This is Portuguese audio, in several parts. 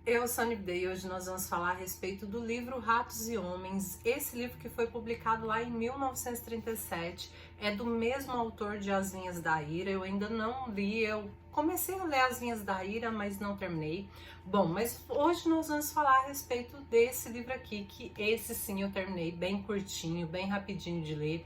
Eu sou a Nibday e hoje nós vamos falar a respeito do livro Ratos e Homens. Esse livro que foi publicado lá em 1937 é do mesmo autor de As Vinhas da Ira. Eu ainda não li, eu comecei a ler As Vinhas da Ira, mas não terminei. Bom, mas hoje nós vamos falar a respeito desse livro aqui, que esse sim eu terminei, bem curtinho, bem rapidinho de ler.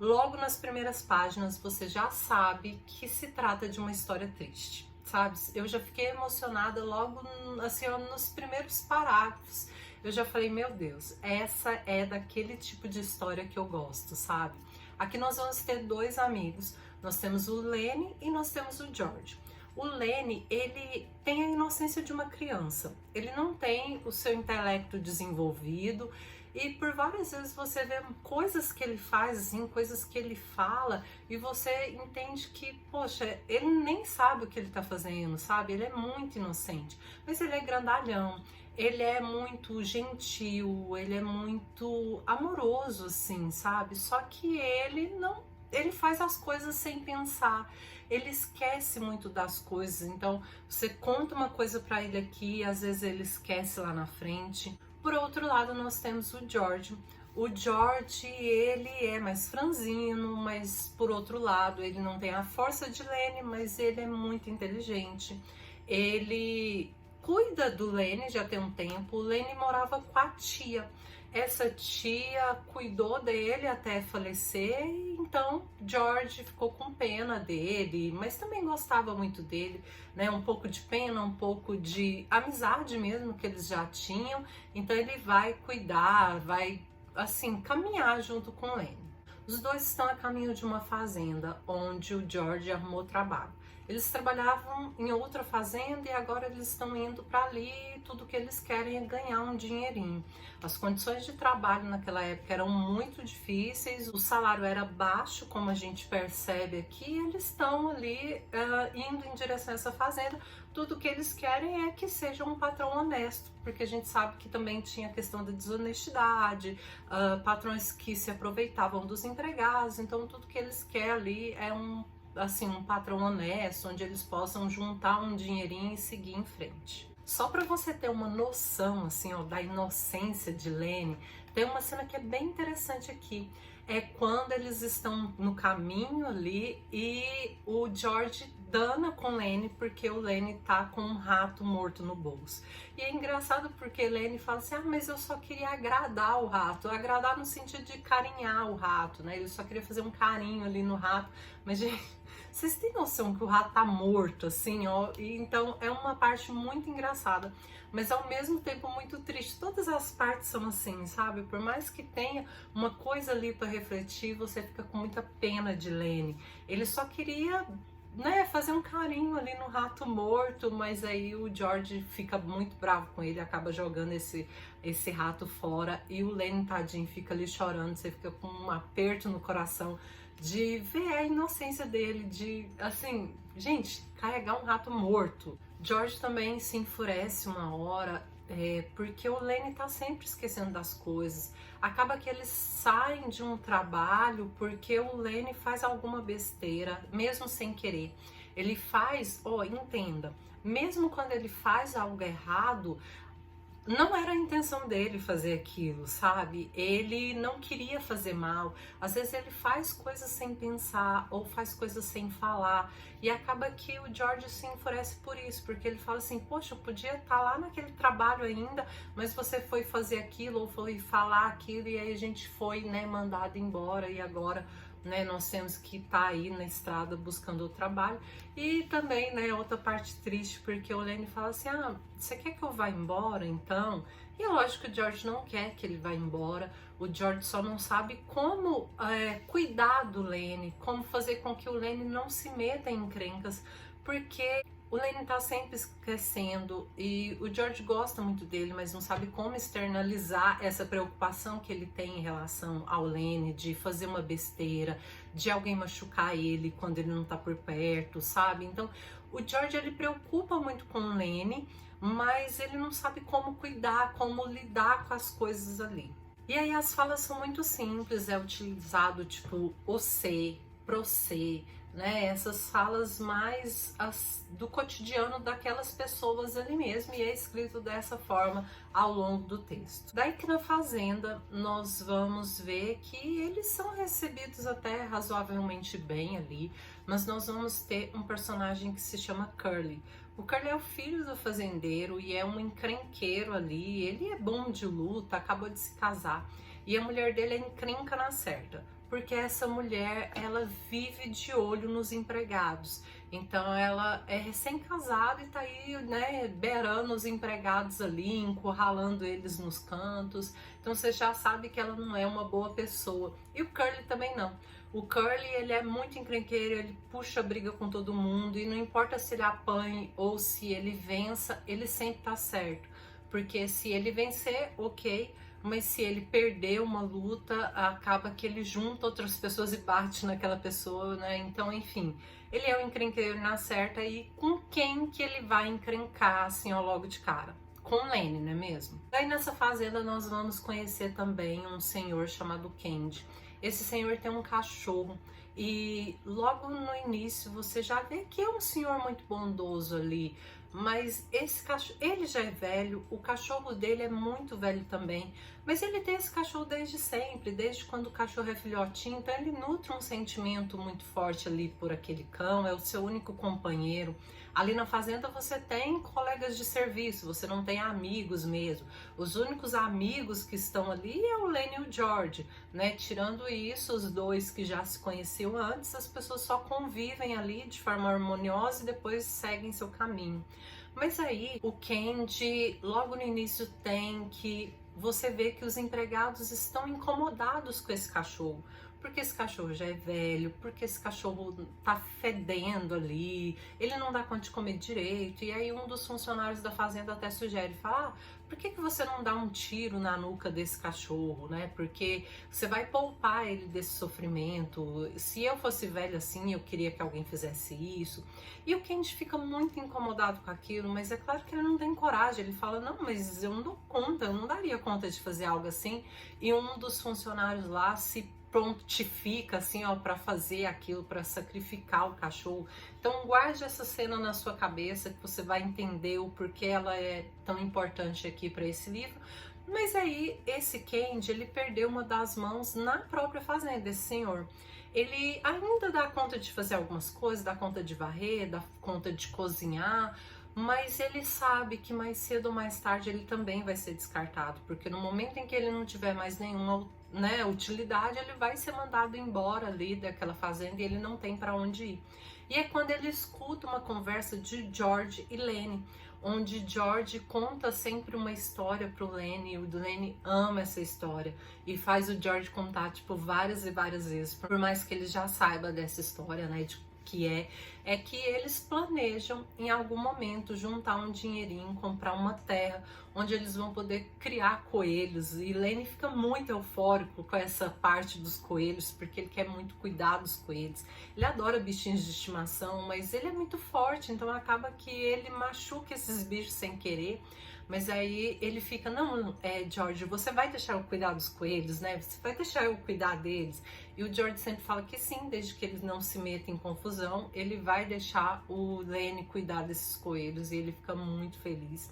Logo nas primeiras páginas você já sabe que se trata de uma história triste. Sabe, eu já fiquei emocionada logo assim, ó, nos primeiros parágrafos. Eu já falei, meu Deus, essa é daquele tipo de história que eu gosto, sabe? Aqui nós vamos ter dois amigos. Nós temos o Lenny e nós temos o George. O Lenny, ele tem a inocência de uma criança. Ele não tem o seu intelecto desenvolvido. E por várias vezes você vê coisas que ele faz, assim, coisas que ele fala, e você entende que, poxa, ele nem sabe o que ele tá fazendo, sabe? Ele é muito inocente, mas ele é grandalhão, ele é muito gentil, ele é muito amoroso, assim, sabe? Só que ele faz as coisas sem pensar, ele esquece muito das coisas, então você conta uma coisa pra ele aqui, às vezes ele esquece lá na frente. Por outro lado, nós temos o George. O George, ele é mais franzino, mas por outro lado, ele não tem a força de Lenny, mas ele é muito inteligente. Ele cuida do Lenny já tem um tempo. O Lenny morava com a tia. Essa tia cuidou dele até falecer, então George ficou com pena dele, mas também gostava muito dele, né? Um pouco de pena, um pouco de amizade mesmo que eles já tinham. Então ele vai cuidar, vai assim caminhar junto com Lenny. Os dois estão a caminho de uma fazenda onde o George arrumou trabalho. Eles trabalhavam em outra fazenda e agora eles estão indo para ali e tudo que eles querem é ganhar um dinheirinho. As condições de trabalho naquela época eram muito difíceis, o salário era baixo, como a gente percebe aqui, e eles estão ali indo em direção a essa fazenda. Tudo que eles querem é que seja um patrão honesto, porque a gente sabe que também tinha a questão da desonestidade, patrões que se aproveitavam dos empregados, então tudo que eles querem ali é um patrão honesto, onde eles possam juntar um dinheirinho e seguir em frente. Só para você ter uma noção assim, ó, da inocência de Lenny, tem uma cena que é bem interessante aqui. É quando eles estão no caminho ali e o George dana com Lenny porque o Lenny tá com um rato morto no bolso. E é engraçado porque Lenny fala assim, mas eu só queria agradar o rato. Agradar no sentido de carinhar o rato, né? Ele só queria fazer um carinho ali no rato. Mas, gente, vocês têm noção que o rato tá morto, assim, ó? E então é uma parte muito engraçada, mas ao mesmo tempo muito triste. Todas as partes são assim, sabe? Por mais que tenha uma coisa ali para refletir, você fica com muita pena de Lenny. Ele só queria, né, fazer um carinho ali no rato morto, mas aí o George fica muito bravo com ele, acaba jogando esse rato fora e o Lenny, tadinho, fica ali chorando. Você fica com um aperto no coração de ver a inocência dele, de, assim, gente, carregar um rato morto. George também se enfurece uma hora, porque o Lenny tá sempre esquecendo das coisas. Acaba que eles saem de um trabalho porque o Lenny faz alguma besteira, mesmo sem querer. Ele faz, entenda, mesmo quando ele faz algo errado, não era a intenção dele fazer aquilo, sabe? Ele não queria fazer mal. Às vezes ele faz coisas sem pensar ou faz coisas sem falar. E acaba que o George se enfurece por isso, porque ele fala assim, poxa, eu podia estar lá naquele trabalho ainda, mas você foi fazer aquilo ou foi falar aquilo e aí a gente foi, né, mandado embora e agora, né, nós temos que estar aí na estrada buscando o trabalho. E também, né, outra parte triste, porque o Lenny fala assim, você quer que eu vá embora então? E é lógico que o George não quer que ele vá embora, o George só não sabe como cuidar do Lenny, como fazer com que o Lenny não se meta em encrencas, porque o Lenny tá sempre crescendo e o George gosta muito dele, mas não sabe como externalizar essa preocupação que ele tem em relação ao Lenny, de fazer uma besteira, de alguém machucar ele quando ele não tá por perto, sabe? Então, o George, ele preocupa muito com o Lenny, mas ele não sabe como cuidar, como lidar com as coisas ali. E aí as falas são muito simples, é utilizado tipo você, você, né? Essas falas mais do cotidiano daquelas pessoas ali mesmo, e é escrito dessa forma ao longo do texto. Daí que na fazenda nós vamos ver que eles são recebidos até razoavelmente bem ali, mas nós vamos ter um personagem que se chama Curly. O Curly é o filho do fazendeiro e é um encrenqueiro ali, ele é bom de luta, acabou de se casar, e a mulher dele é encrenca na certa, porque essa mulher, ela vive de olho nos empregados. Então ela é recém-casada e tá aí, né, beirando os empregados ali, encurralando eles nos cantos. Então você já sabe que ela não é uma boa pessoa. E o Curly também não. O Curly, ele é muito encrenqueiro, ele puxa briga com todo mundo e não importa se ele apanhe ou se ele vença, ele sempre tá certo. Porque se ele vencer, ok, mas se ele perder uma luta, acaba que ele junta outras pessoas e bate naquela pessoa, né? Então, enfim, ele é o encrenqueiro na certa. E com quem que ele vai encrencar, assim, ó, logo de cara? Com Lenny, não é mesmo? Daí nessa fazenda nós vamos conhecer também um senhor chamado Candy. Esse senhor tem um cachorro e logo no início você já vê que é um senhor muito bondoso ali, mas esse cachorro, ele já é velho, o cachorro dele é muito velho também, mas ele tem esse cachorro desde sempre, desde quando o cachorro é filhotinho, então ele nutre um sentimento muito forte ali por aquele cão, é o seu único companheiro. Ali na fazenda você tem colegas de serviço, você não tem amigos mesmo. Os únicos amigos que estão ali é o Lenny e o George, né? Tirando isso, os dois que já se conheciam antes, as pessoas só convivem ali de forma harmoniosa e depois seguem seu caminho. Mas aí o Candy, logo no início, tem que você vê que os empregados estão incomodados com esse cachorro. Porque esse cachorro já é velho, porque esse cachorro tá fedendo ali, ele não dá conta de comer direito. E aí um dos funcionários da fazenda até sugere, fala, por que você não dá um tiro na nuca desse cachorro, né? Porque você vai poupar ele desse sofrimento. Se eu fosse velho assim, eu queria que alguém fizesse isso. E o Candy fica muito incomodado com aquilo, mas é claro que ele não tem coragem. Ele fala, não, mas eu não dou conta, eu não daria conta de fazer algo assim. E um dos funcionários lá se prontifica assim, ó, para fazer aquilo, para sacrificar o cachorro. Então guarde essa cena na sua cabeça, que você vai entender o porquê ela é tão importante aqui para esse livro. Mas aí esse Candy, ele perdeu uma das mãos na própria fazenda, esse senhor. Ele ainda dá conta de fazer algumas coisas, dá conta de varrer, dá conta de cozinhar, mas ele sabe que mais cedo ou mais tarde ele também vai ser descartado, porque no momento em que ele não tiver mais nenhuma, né, utilidade, ele vai ser mandado embora ali daquela fazenda e ele não tem para onde ir. E é quando ele escuta uma conversa de George e Lenny, onde George conta sempre uma história pro Lenny, e o Lenny ama essa história e faz o George contar tipo várias e várias vezes, por mais que ele já saiba dessa história, né, que é que eles planejam em algum momento juntar um dinheirinho, comprar uma terra onde eles vão poder criar coelhos. E Lenny fica muito eufórico com essa parte dos coelhos, porque ele quer muito cuidar dos coelhos. Ele adora bichinhos de estimação, mas ele é muito forte, então acaba que ele machuca esses bichos sem querer. Mas aí ele fica, não, George, você vai deixar eu cuidar dos coelhos, né? Você vai deixar eu cuidar deles? E o George sempre fala que sim, desde que eles não se metam em confusão, ele vai deixar o Lenny cuidar desses coelhos, e ele fica muito feliz.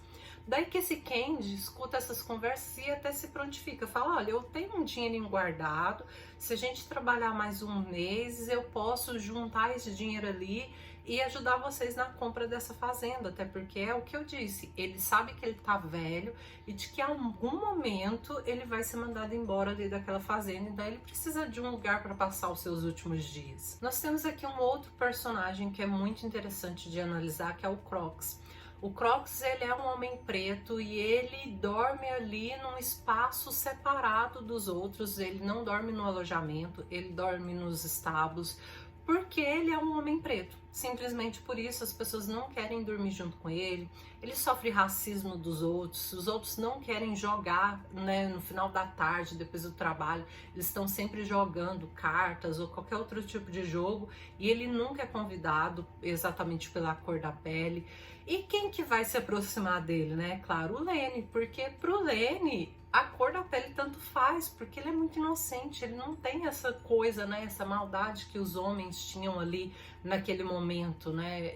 Daí que esse Candy escuta essas conversas e até se prontifica, fala, olha, eu tenho um dinheirinho guardado, se a gente trabalhar mais um mês, eu posso juntar esse dinheiro ali e ajudar vocês na compra dessa fazenda, até porque é o que eu disse, ele sabe que ele tá velho e de que em algum momento ele vai ser mandado embora ali daquela fazenda, então ele precisa de um lugar para passar os seus últimos dias. Nós temos aqui um outro personagem que é muito interessante de analisar, que é o Crocs. O Crocs, ele é um homem preto e ele dorme ali num espaço separado dos outros, ele não dorme no alojamento, ele dorme nos estábulos, porque ele é um homem preto. Simplesmente por isso as pessoas não querem dormir junto com ele, ele sofre racismo dos outros, os outros não querem jogar, né, no final da tarde, depois do trabalho, eles estão sempre jogando cartas ou qualquer outro tipo de jogo e ele nunca é convidado exatamente pela cor da pele. E quem que vai se aproximar dele, né? Claro, o Lenny, porque pro Lenny a cor da pele tanto faz, porque ele é muito inocente, ele não tem essa coisa, né, essa maldade que os homens tinham ali naquele momento, né?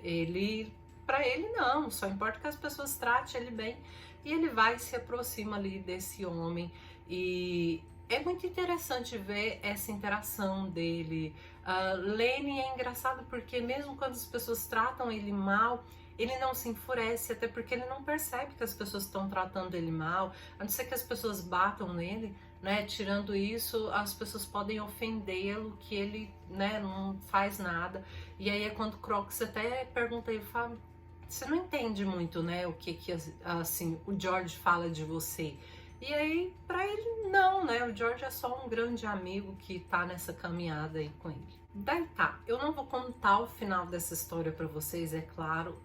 Para ele não, só importa que as pessoas tratem ele bem. E ele vai e se aproxima ali desse homem e é muito interessante ver essa interação dele. Lenny é engraçado porque mesmo quando as pessoas tratam ele mal, ele não se enfurece, até porque ele não percebe que as pessoas estão tratando ele mal, a não ser que as pessoas batam nele, né? Tirando isso, as pessoas podem ofendê-lo, que ele, né, não faz nada. E aí é quando o Crocs até pergunta ele, fala, você não entende muito, né, o que assim, o George fala de você. E aí, pra ele, não, né, o George é só um grande amigo que tá nessa caminhada aí com ele. Daí tá, eu não vou contar o final dessa história pra vocês, é claro.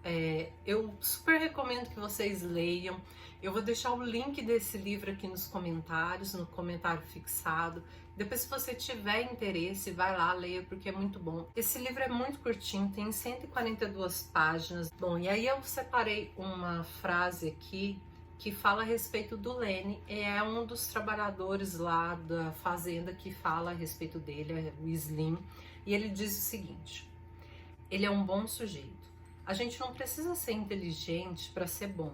Eu super recomendo que vocês leiam. Eu vou deixar o link desse livro aqui nos comentários, no comentário fixado. Depois, se você tiver interesse, vai lá, leia, porque é muito bom. Esse livro é muito curtinho, tem 142 páginas. Bom, e aí eu separei uma frase aqui que fala a respeito do Lenny. É um dos trabalhadores lá da fazenda que fala a respeito dele, é o Slim. E ele diz o seguinte: ele é um bom sujeito. A gente não precisa ser inteligente para ser bom.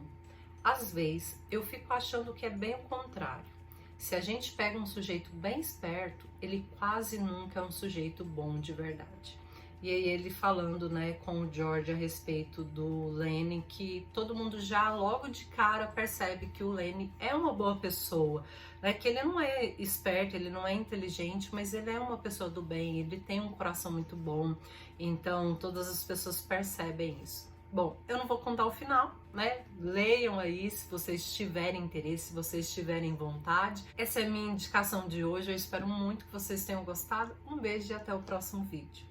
Às vezes, eu fico achando que é bem o contrário. Se a gente pega um sujeito bem esperto, ele quase nunca é um sujeito bom de verdade. E aí ele falando, né, com o George a respeito do Lenny, que todo mundo já logo de cara percebe que o Lenny é uma boa pessoa, né, que ele não é esperto, ele não é inteligente, mas ele é uma pessoa do bem, ele tem um coração muito bom, então todas as pessoas percebem isso. Bom, eu não vou contar o final, né? Leiam aí se vocês tiverem interesse, se vocês tiverem vontade. Essa é a minha indicação de hoje, eu espero muito que vocês tenham gostado. Um beijo e até o próximo vídeo.